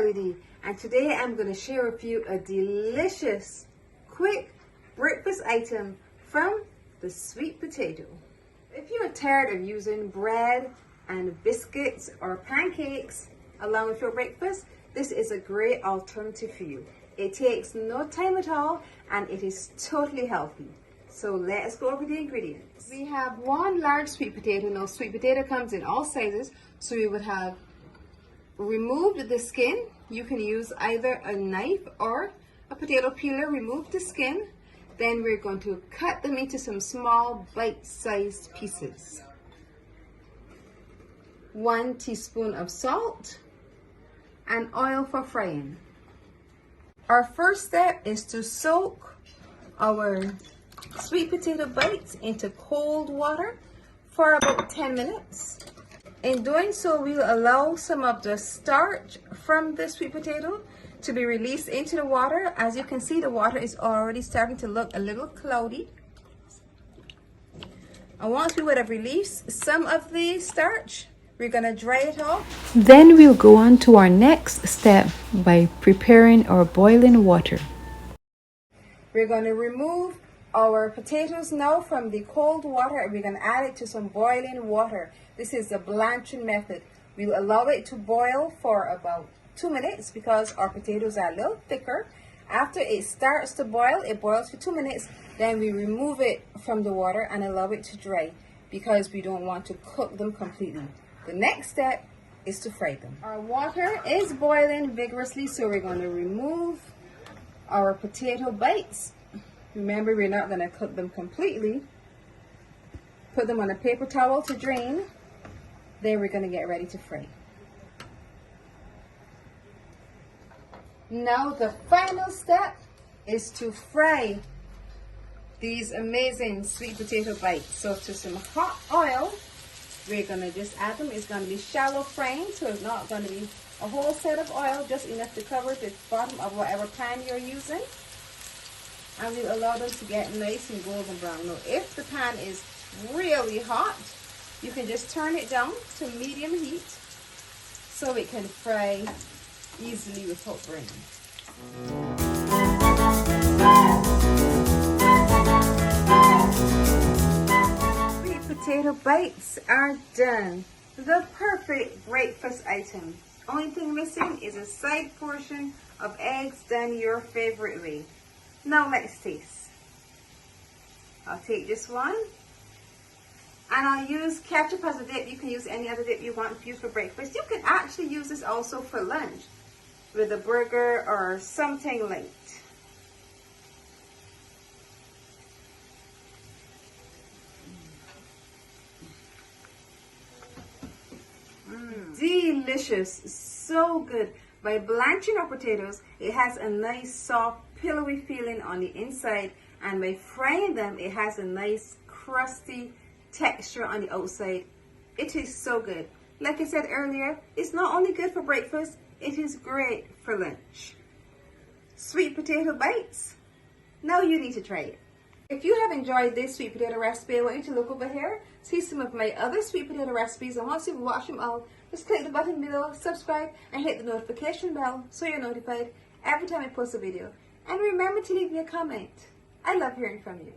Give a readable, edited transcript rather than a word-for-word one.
Ltd, and today I'm going to share with you a delicious, quick breakfast item from the sweet potato. If you're tired of using bread and biscuits or pancakes along with your breakfast, this is a great alternative for you. It takes no time at all and it is totally healthy. So let's go over the ingredients. We have one large sweet potato. Now sweet potato comes in all sizes, so we would have removed the skin. You can use either a knife or a potato peeler. Remove the skin. Then we're going to cut them into some small bite-sized pieces. 1 teaspoon of salt and oil for frying. Our first step is to soak our sweet potato bites into cold water for about 10 minutes. In doing so, we will allow some of the starch from the sweet potato to be released into the water. As you can see, the water is already starting to look a little cloudy. And once we would have released some of the starch, we're going to dry it off. Then we'll go on to our next step by preparing our boiling water. We're going to remove our potatoes now from the cold water and we're going to add it to some boiling water. This is the blanching method. We'll allow it to boil for about 2 minutes because our potatoes are a little thicker. After it starts to boil, it boils for 2 minutes. Then we remove it from the water and allow it to dry because we don't want to cook them completely. The next step is to fry them. Our water is boiling vigorously, so we're going to remove our potato bites. Remember, we're not going to cook them completely. Put them on a paper towel to drain. Then we're going to get ready to fry. Now the final step is to fry these amazing sweet potato bites. So to some hot oil, we're going to just add them. It's going to be shallow frying, so it's not going to be a whole set of oil, just enough to cover the bottom of whatever pan you're using. And we'll allow them to get nice and golden brown. Now, if the pan is really hot, you can just turn it down to medium heat so it can fry easily without burning. Sweet potato bites are done. The perfect breakfast item. Only thing missing is a side portion of eggs done your favorite way. Now let's taste. I'll take this one and I'll use ketchup as a dip. You can use any other dip you want to use for breakfast. You can actually use this also for lunch with a burger or something light. Delicious, so good. By blanching our potatoes, it has a nice soft pillowy feeling on the inside, and by frying them, it has a nice crusty texture on the outside. It is so good. Like I said earlier, it's not only good for breakfast, it is great for lunch. Sweet potato bites. Now you need to try it. If you have enjoyed this sweet potato recipe, I want you to look over here, see some of my other sweet potato recipes, and once you've watched them all, just click the button below, subscribe, and hit the notification bell so you're notified every time I post a video. And remember to leave me a comment. I love hearing from you.